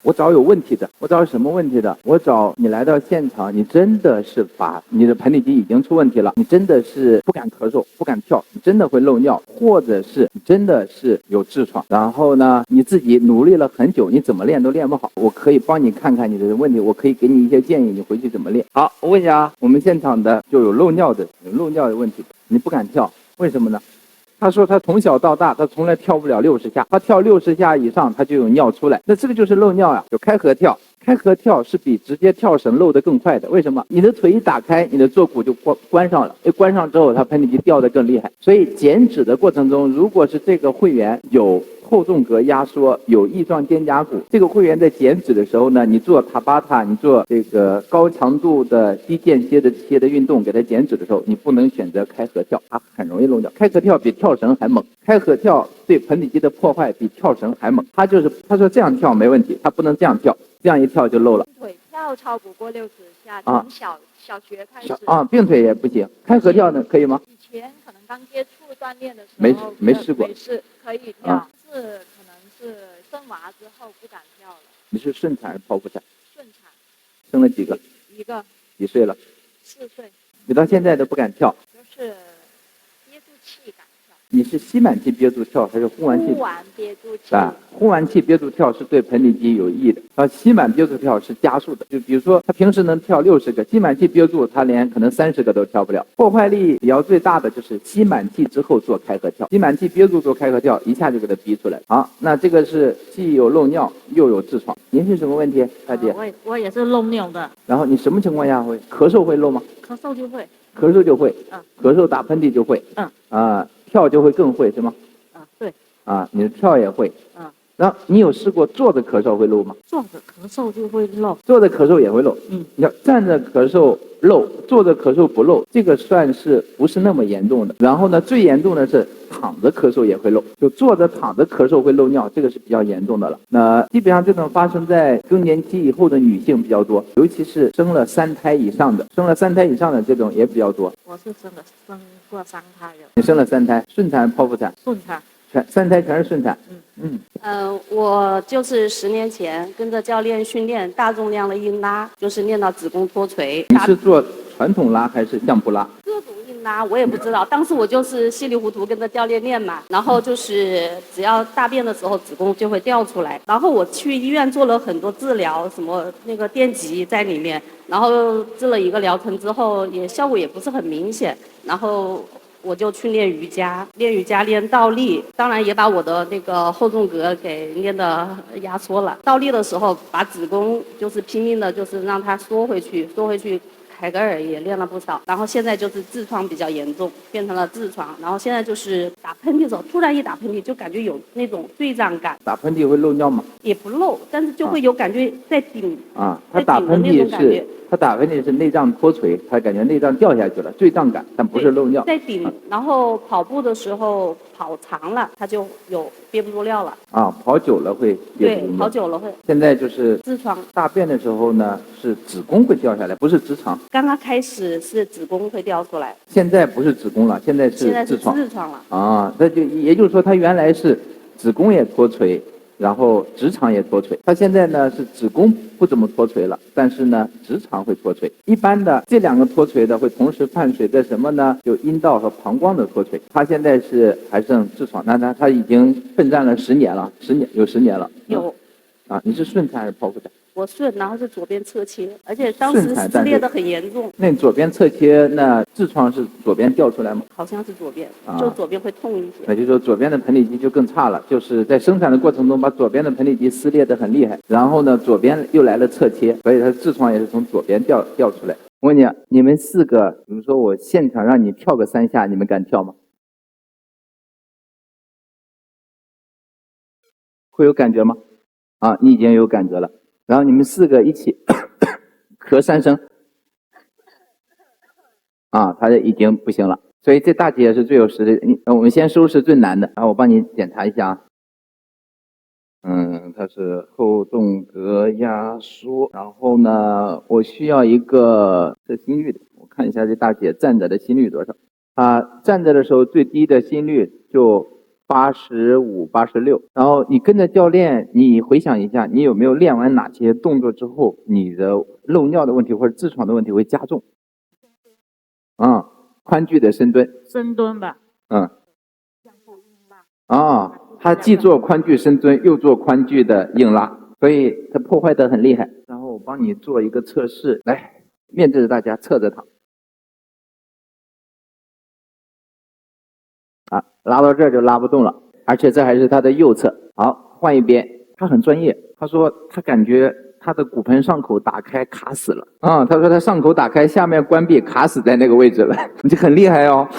我找有问题的。我找什么问题的？我找你来到现场，你真的是把你的盆底肌已经出问题了，你真的是不敢咳嗽，不敢跳，你真的会漏尿，或者是你真的是有痔疮，然后呢你自己努力了很久，你怎么练都练不好，我可以帮你看看你的问题，我可以给你一些建议，你回去怎么练。好，我问一下啊，我们现场的就有漏尿的问题，你不敢跳，为什么呢？他说他从小到大他从来跳不了60下，他跳60下以上他就有尿出来，那这个就是漏尿呀，有开合跳。开合跳是比直接跳绳漏得更快的，为什么？你的腿一打开，你的坐骨就关上了，一关上之后，它盆底肌掉得更厉害。所以减脂的过程中，如果是这个会员有后纵隔压缩，有翼状肩胛骨，这个会员在减脂的时候呢，你做塔巴塔，你做这个高强度的低间歇的这些的运动，给它减脂的时候，你不能选择开合跳，它很容易漏掉。开合跳比跳绳还猛，开合跳对盆底肌的破坏比跳绳还猛。他说这样跳没问题，他不能这样跳。这样一跳就漏了。腿跳超不过60下，从小学开始啊，并腿也不行。开合跳呢，可以吗？以前可能刚接触锻炼的时候，没试过。没事，可以跳，是可能是生娃之后不敢跳了。你是顺产还是剖腹产？顺产。生了几个？一个。几岁了？4岁。你到现在都不敢跳？就是憋住气敢跳。你是吸满气憋住跳还是呼完气？呼完憋住气。呼完气憋住跳是对盆底肌有益的，吸满憋住跳是加速的。就比如说他平时能跳60个，吸满气憋住他连可能30个都跳不了。破坏力比较最大的就是吸满气之后做开合跳，吸满气憋住做开合跳，一下就给他逼出来。好，那这个是既有漏尿又有痔疮。您是什么问题，大姐？我也是漏尿的。然后你什么情况下会咳嗽会漏吗？咳嗽就会。咳嗽就会。咳嗽打喷嚏就会。跳就会更会是吗？对。你的跳也会。然后你有试过坐着咳嗽会漏吗？坐着咳嗽就会漏。坐着咳嗽也会漏。你要站着咳嗽漏，坐着咳嗽不漏，这个算是不是那么严重的。然后呢，最严重的是躺着咳嗽也会漏，就坐着躺着咳嗽会漏尿，这个是比较严重的了。那基本上这种发生在更年期以后的女性比较多，尤其是生了3胎以上的，这种也比较多。我是生过3胎的。你生了3胎，顺产剖腹产？顺产。3胎全是顺产。我就是10年前跟着教练训练大重量的硬拉，就是练到子宫脱垂。你是做传统拉还是相扑拉？各种硬拉我也不知道，当时我就是稀里糊涂跟着教练练嘛，然后就是只要大便的时候子宫就会掉出来，然后我去医院做了很多治疗，什么那个电极在里面，然后治了一个疗程之后效果也不是很明显，然后我就去练瑜伽，练倒立，当然也把我的那个后纵隔给练的压缩了。倒立的时候把子宫就是拼命的，就是让它缩回去，凯格尔也练了不少。然后现在就是痔疮比较严重，变成了痔疮。然后现在就是打喷嚏的时候，突然一打喷嚏就感觉有那种坠胀感。打喷嚏会漏尿吗？也不漏，但是就会有感觉在顶。他打喷嚏是内脏脱垂，他感觉内脏掉下去了，坠胀感，但不是漏尿。在顶，然后跑步的时候跑长了，他就有憋不住尿了。跑久了会憋不住尿。对，跑久了会。现在就是痔疮。大便的时候呢，是子宫会掉下来，不是直肠。刚刚开始是子宫会掉出来。现在不是子宫了，现在是痔疮。痔疮了。那就也就是说，他原来是子宫也脱垂，然后直肠也脱垂。他现在呢是子宫不怎么脱垂了，但是呢直肠会脱垂。一般的这2个脱垂的会同时伴随着什么呢？就阴道和膀胱的脱垂。他现在是还剩痔疮，那他已经奋战了10年了，10年了。有。你是顺产还是剖腹产？我顺，然后是左边侧切，而且当时撕裂的很严重。那你左边侧切，那痔疮是左边掉出来吗？好像是左边，就左边会痛一些。那就是说左边的盆底肌就更差了，就是在生产的过程中把左边的盆底肌撕裂得很厉害，然后呢左边又来了侧切，所以它痔疮也是从左边掉出来。我问你，你们4个，比如说我现场让你跳个3下，你们敢跳吗？会有感觉吗？你已经有感觉了。然后你们4个一起咳3声，他已经不行了。所以这大姐是最有实力。我们先收拾最难的，然后我帮你检查一下。它是后纵隔压缩。然后呢，我需要一个测心率的，我看一下这大姐站着的心率多少。站着的时候最低的心率就85、86。然后你跟着教练，你回想一下，你有没有练完哪些动作之后，你的漏尿的问题或者痔疮的问题会加重？宽距的深蹲。深蹲吧。他既做宽距深蹲，又做宽距的硬拉，所以它破坏得很厉害。然后我帮你做一个测试，来，面对着大家侧着躺。拉到这儿就拉不动了，而且这还是他的右侧。好，换一边。他很专业，他说他感觉他的骨盆上口打开卡死了。他说他上口打开，下面关闭卡死在那个位置了，你这很厉害哦。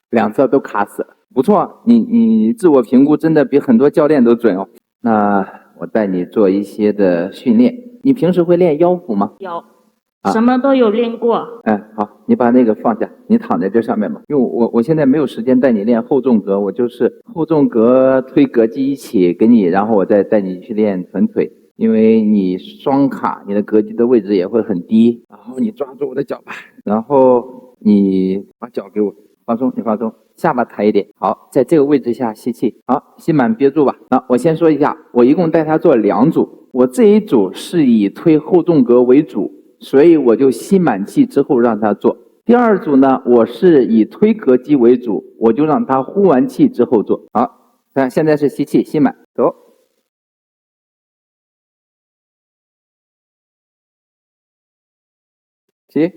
两侧都卡死了，不错，你自我评估真的比很多教练都准哦。那我带你做一些的训练。你平时会练腰腹吗？有，什么都有练过。好，你把那个放下，你躺在这上面吧。因为我现在没有时间带你练后纵膈，我就是后纵膈推膈肌一起给你，然后我再带你去练臀腿。因为你双卡，你的膈肌的位置也会很低。然后你抓住我的脚吧，然后你把脚给我。放松，你放松，下巴抬一点。好，在这个位置下吸气。好，吸满憋住吧。我先说一下，我一共带他做2组，我这一组是以推后纵膈为主，所以我就吸满气之后让他做。第2组呢，我是以推膈肌为主，我就让他呼完气之后做。好，看现在是吸气，吸满，走。起，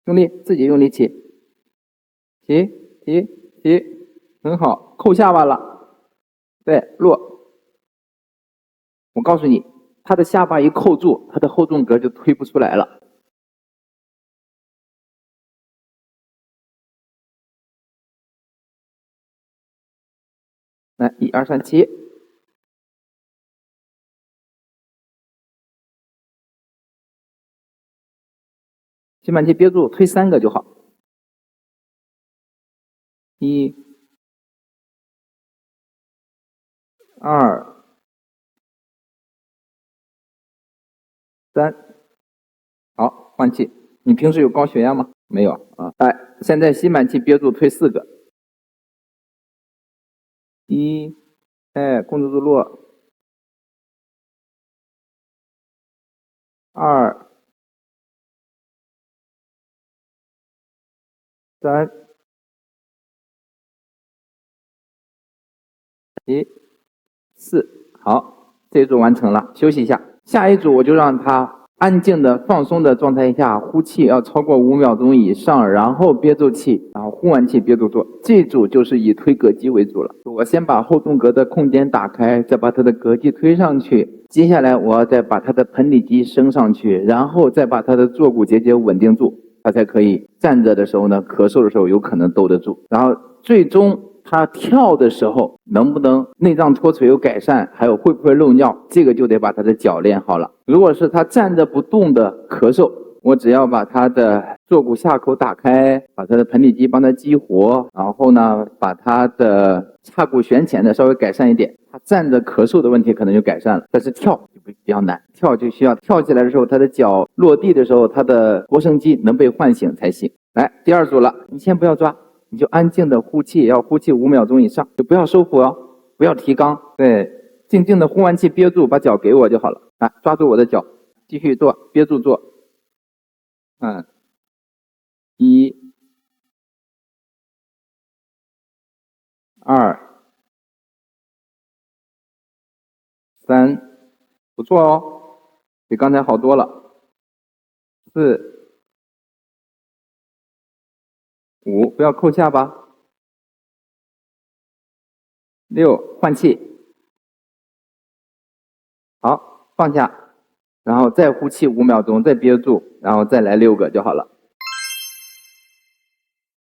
用力，自己用力起。起，很好，扣下巴了，对，落。我告诉你，他的下巴一扣住，他的后纵膈就推不出来了。来，1、2、3，起。吸满气憋住，推3个就好。1、2、3，好，换气。你平时有高血压吗？没有啊。现在吸满气憋住，推4个。1，控制住落。2、3、4，好，这一组完成了，休息一下。下一组我就让他安静的、放松的状态下呼气，要超过5秒钟以上，然后憋住气，然后呼完气憋住做。这组就是以推膈肌为主了。我先把后纵膈的空间打开，再把他的膈肌推上去。接下来我要再把他的盆底肌升上去，然后再把他的坐骨结节稳定住，他才可以站着的时候呢，咳嗽的时候有可能兜得住。然后最终他跳的时候能不能内脏脱垂有改善，还有会不会漏尿，这个就得把他的脚练好了。如果是他站着不动的咳嗽，我只要把他的坐骨下口打开，把他的盆底肌帮他激活，然后呢把他的髂骨悬前的稍微改善一点，他站着咳嗽的问题可能就改善了。但是跳就比较难，跳就需要跳起来的时候，他的脚落地的时候，他的腘绳肌能被唤醒才行。来，第2组了，你先不要抓，你就安静的呼气，要呼气5秒钟以上，就不要收腹哦，不要提肛，对，静静的呼完气憋住，把脚给我就好了。抓住我的脚，继续做，憋住做。1、2、3，不错哦，比刚才好多了。4、5，不要扣下巴。6，换气。好，放下，然后再呼气5秒钟，再憋住，然后再来6个就好了。